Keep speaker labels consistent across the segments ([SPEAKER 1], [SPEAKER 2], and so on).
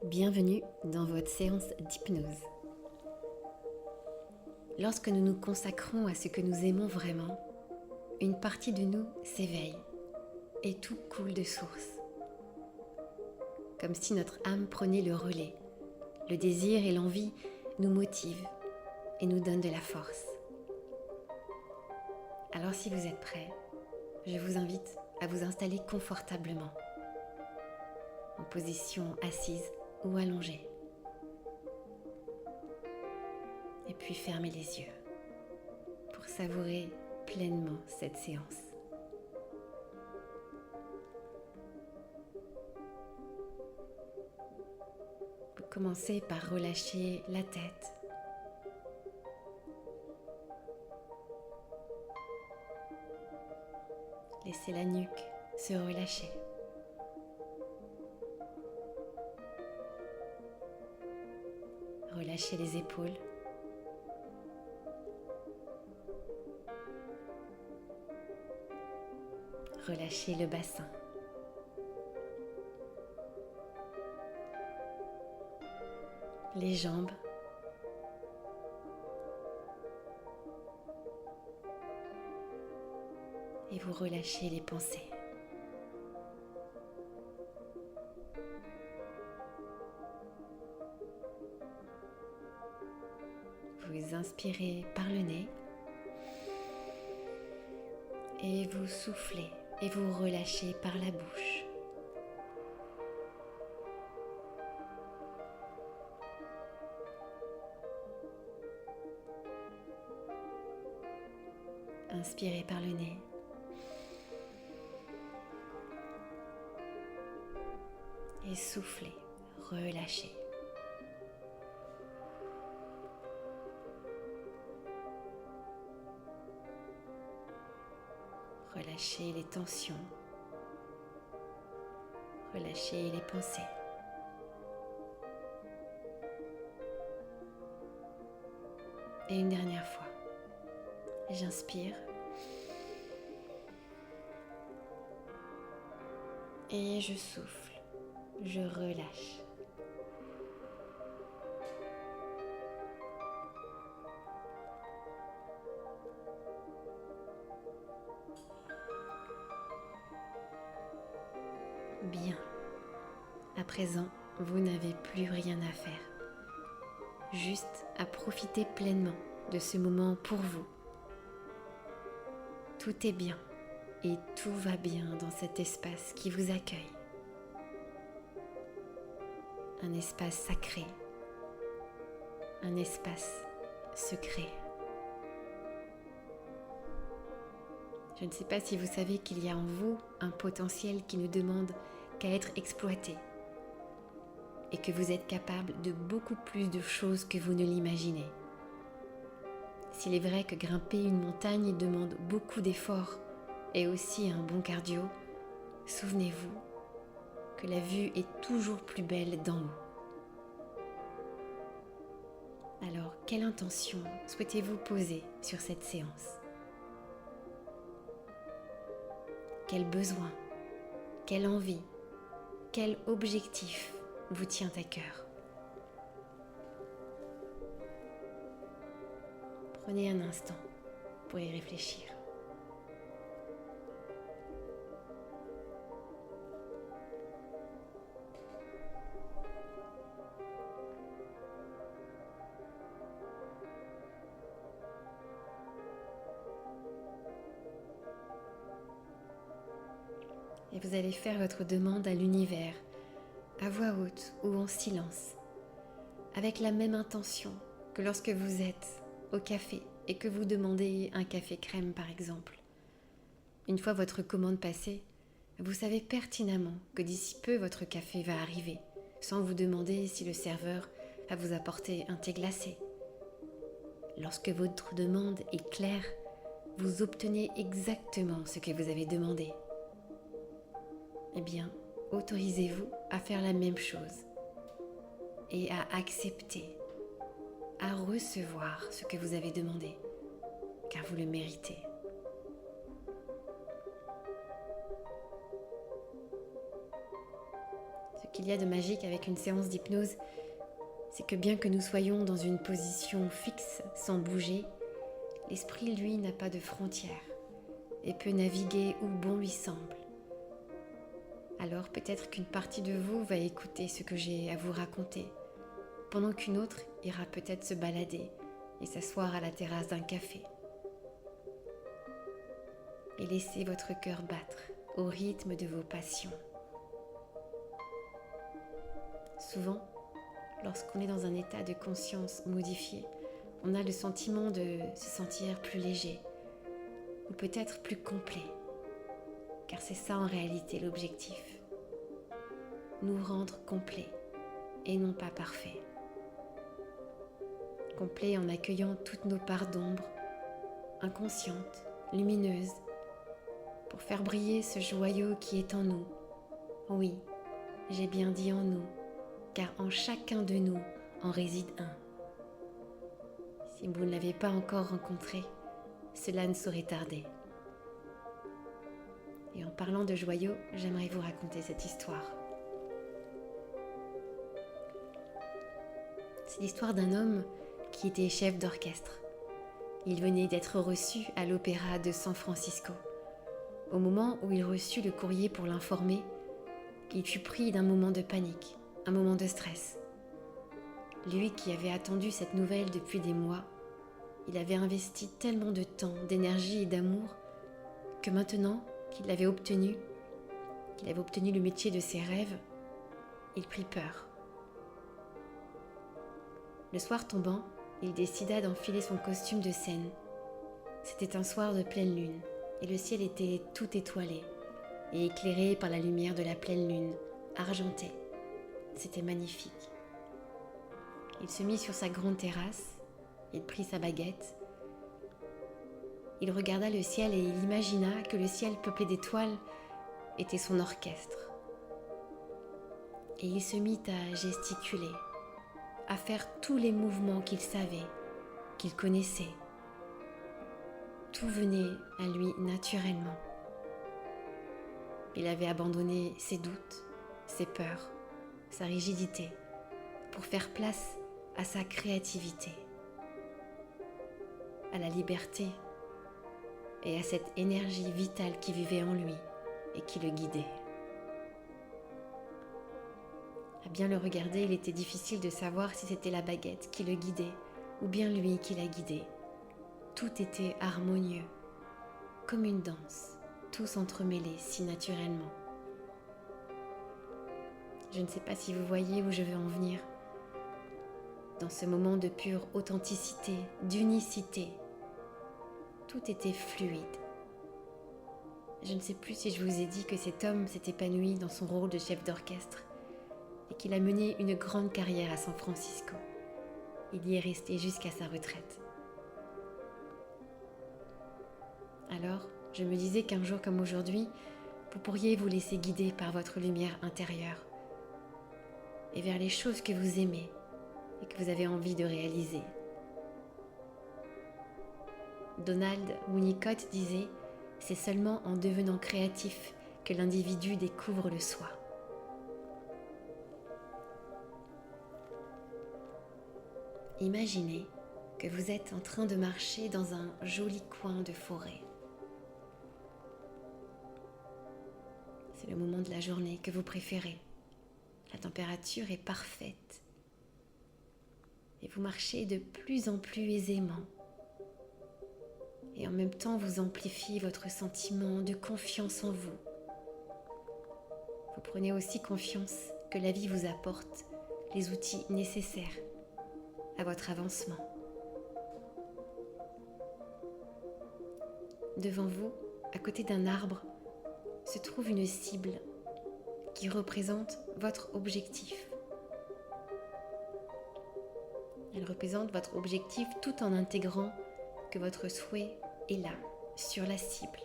[SPEAKER 1] Bienvenue dans votre séance d'hypnose. Lorsque nous nous consacrons à ce que nous aimons vraiment, une partie de nous s'éveille et tout coule de source. Comme si notre âme prenait le relais. Le désir et l'envie nous motivent et nous donnent de la force. Alors si vous êtes prêts, je vous invite à vous installer confortablement, en position assise ou allongée. Et puis fermez les yeux pour savourer pleinement cette séance. Vous commencez par relâcher la tête, laissez la nuque se relâcher. Relâchez les épaules. Relâchez le bassin. Les jambes. Et vous relâchez les pensées. Vous inspirez par le nez et vous soufflez et vous relâchez par la bouche. Inspirez par le nez. Et soufflez, relâchez. Relâchez les tensions. Relâchez les pensées. Et une dernière fois. J'inspire. Et je souffle. Je relâche. Bien. À présent, vous n'avez plus rien à faire. Juste à profiter pleinement de ce moment pour vous. Tout est bien et tout va bien dans cet espace qui vous accueille. Un espace sacré, un espace secret. Je ne sais pas si vous savez qu'il y a en vous un potentiel qui ne demande qu'à être exploité et que vous êtes capable de beaucoup plus de choses que vous ne l'imaginez. S'il est vrai que grimper une montagne demande beaucoup d'efforts et aussi un bon cardio, souvenez-vous que la vue est toujours plus belle d'en haut. Alors, quelle intention souhaitez-vous poser sur cette séance ? Quel besoin, quelle envie, quel objectif vous tient à cœur ? Prenez un instant pour y réfléchir. Et vous allez faire votre demande à l'univers, à voix haute ou en silence, avec la même intention que lorsque vous êtes au café et que vous demandez un café crème par exemple. Une fois votre commande passée, vous savez pertinemment que d'ici peu votre café va arriver, sans vous demander si le serveur va vous apporter un thé glacé. Lorsque votre demande est claire, vous obtenez exactement ce que vous avez demandé. Eh bien, autorisez-vous à faire la même chose et à accepter, à recevoir ce que vous avez demandé, car vous le méritez. qu'il y a de magique avec une séance d'hypnose, c'est que bien que nous soyons dans une position fixe, sans bouger, l'esprit, lui, n'a pas de frontières et peut naviguer où bon lui semble. Alors peut-être qu'une partie de vous va écouter ce que j'ai à vous raconter, pendant qu'une autre ira peut-être se balader et s'asseoir à la terrasse d'un café. Et laissez votre cœur battre au rythme de vos passions. Souvent, lorsqu'on est dans un état de conscience modifié, on a le sentiment de se sentir plus léger ou peut-être plus complet, car c'est ça en réalité l'objectif. Nous rendre complets et non pas parfaits. Complets en accueillant toutes nos parts d'ombre, inconscientes, lumineuses, pour faire briller ce joyau qui est en nous. Oui, j'ai bien dit en nous, car en chacun de nous en réside un. Si vous ne l'avez pas encore rencontré, cela ne saurait tarder. Et en parlant de joyau, j'aimerais vous raconter cette histoire. C'est l'histoire d'un homme qui était chef d'orchestre. Il venait d'être reçu à l'Opéra de San Francisco. Au moment où il reçut le courrier pour l'informer, il fut pris d'un moment de panique, un moment de stress. Lui qui avait attendu cette nouvelle depuis des mois, il avait investi tellement de temps, d'énergie et d'amour que maintenant qu'il avait obtenu le métier de ses rêves, il prit peur. Le soir tombant, il décida d'enfiler son costume de scène. C'était un soir de pleine lune et le ciel était tout étoilé et éclairé par la lumière de la pleine lune, argentée. C'était magnifique. Il se mit sur sa grande terrasse, il prit sa baguette. Il regarda le ciel et il imagina que le ciel peuplé d'étoiles était son orchestre. Et il se mit à gesticuler, à faire tous les mouvements qu'il savait, qu'il connaissait. Tout venait à lui naturellement. Il avait abandonné ses doutes, ses peurs, sa rigidité, pour faire place à sa créativité, à la liberté et à cette énergie vitale qui vivait en lui et qui le guidait. À bien le regarder, il était difficile de savoir si c'était la baguette qui le guidait ou bien lui qui la guidait. Tout était harmonieux, comme une danse, tout s'entremêlait si naturellement. Je ne sais pas si vous voyez où je veux en venir. Dans ce moment de pure authenticité, d'unicité, tout était fluide. Je ne sais plus si je vous ai dit que cet homme s'est épanoui dans son rôle de chef d'orchestre et qu'il a mené une grande carrière à San Francisco. Il y est resté jusqu'à sa retraite. Alors, je me disais qu'un jour comme aujourd'hui, vous pourriez vous laisser guider par votre lumière intérieure et vers les choses que vous aimez et que vous avez envie de réaliser. Donald Winnicott disait « C'est seulement en devenant créatif que l'individu découvre le soi ». Imaginez que vous êtes en train de marcher dans un joli coin de forêt. C'est le moment de la journée que vous préférez. La température est parfaite. Et vous marchez de plus en plus aisément. Et en même temps, vous amplifiez votre sentiment de confiance en vous. Vous prenez aussi confiance que la vie vous apporte les outils nécessaires à votre avancement. Devant vous, à côté d'un arbre, se trouve une cible qui représente votre objectif. Elle représente votre objectif tout en intégrant que votre souhait est là, sur la cible.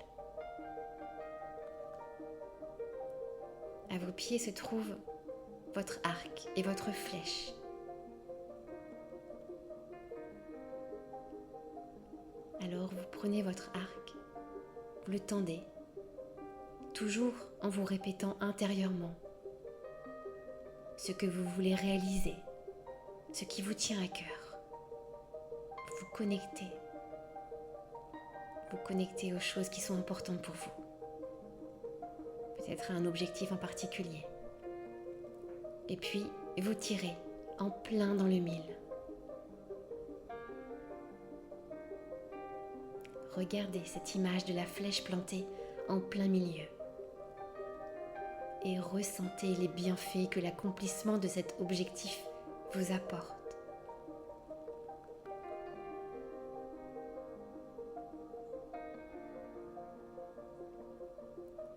[SPEAKER 1] À vos pieds se trouve votre arc et votre flèche. Alors vous prenez votre arc, vous le tendez, toujours en vous répétant intérieurement ce que vous voulez réaliser, ce qui vous tient à cœur. Vous connectez aux choses qui sont importantes pour vous. Peut-être un objectif en particulier. Et puis, vous tirez en plein dans le mille. Regardez cette image de la flèche plantée en plein milieu. Et ressentez les bienfaits que l'accomplissement de cet objectif vous apporte.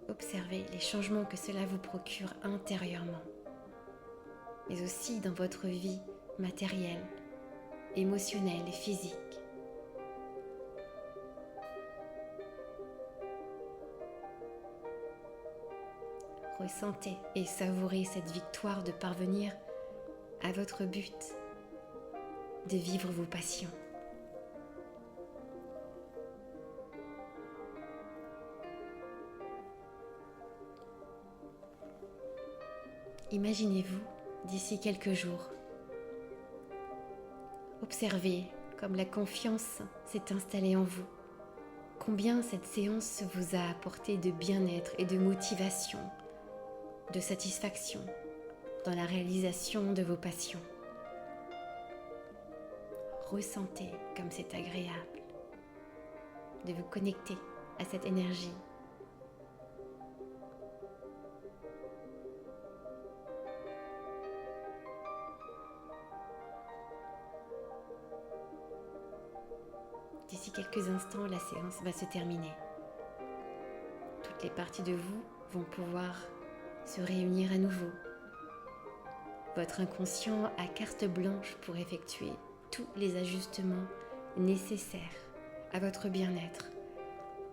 [SPEAKER 1] Observez les changements que cela vous procure intérieurement, mais aussi dans votre vie matérielle, émotionnelle et physique. Ressentez et savourez cette victoire de parvenir à votre but, de vivre vos passions. Imaginez-vous d'ici quelques jours. Observez comme la confiance s'est installée en vous. Combien cette séance vous a apporté de bien-être et de motivation, de satisfaction dans la réalisation de vos passions. Ressentez comme c'est agréable de vous connecter à cette énergie. D'ici quelques instants, la séance va se terminer. Toutes les parties de vous vont pouvoir se réunir à nouveau. Votre inconscient a carte blanche pour effectuer tous les ajustements nécessaires à votre bien-être,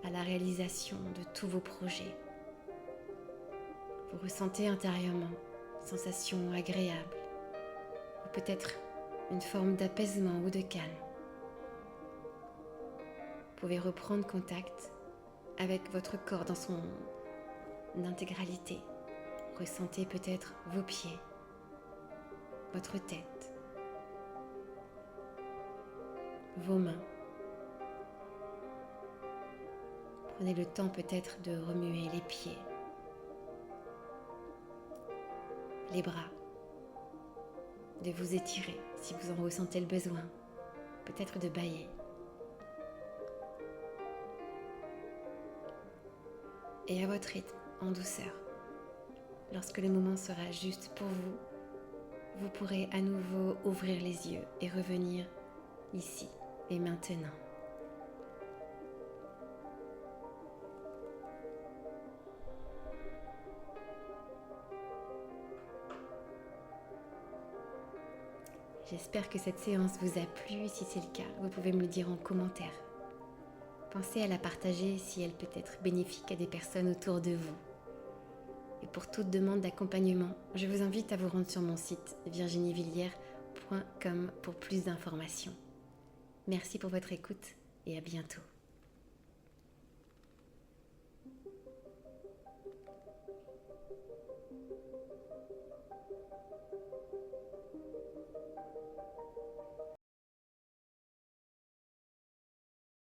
[SPEAKER 1] à la réalisation de tous vos projets. Vous ressentez intérieurement une sensation agréable, ou peut-être une forme d'apaisement ou de calme. Vous pouvez reprendre contact avec votre corps dans son intégralité. Ressentez peut-être vos pieds, votre tête, vos mains. Prenez le temps peut-être de remuer les pieds, les bras, de vous étirer si vous en ressentez le besoin, peut-être de bâiller. Et à votre rythme, en douceur. Lorsque le moment sera juste pour vous, vous pourrez à nouveau ouvrir les yeux et revenir ici et maintenant. J'espère que cette séance vous a plu. Si c'est le cas, vous pouvez me le dire en commentaire. Pensez à la partager si elle peut être bénéfique à des personnes autour de vous. Et pour toute demande d'accompagnement, je vous invite à vous rendre sur mon site virginievilliers.com pour plus d'informations. Merci pour votre écoute et à bientôt.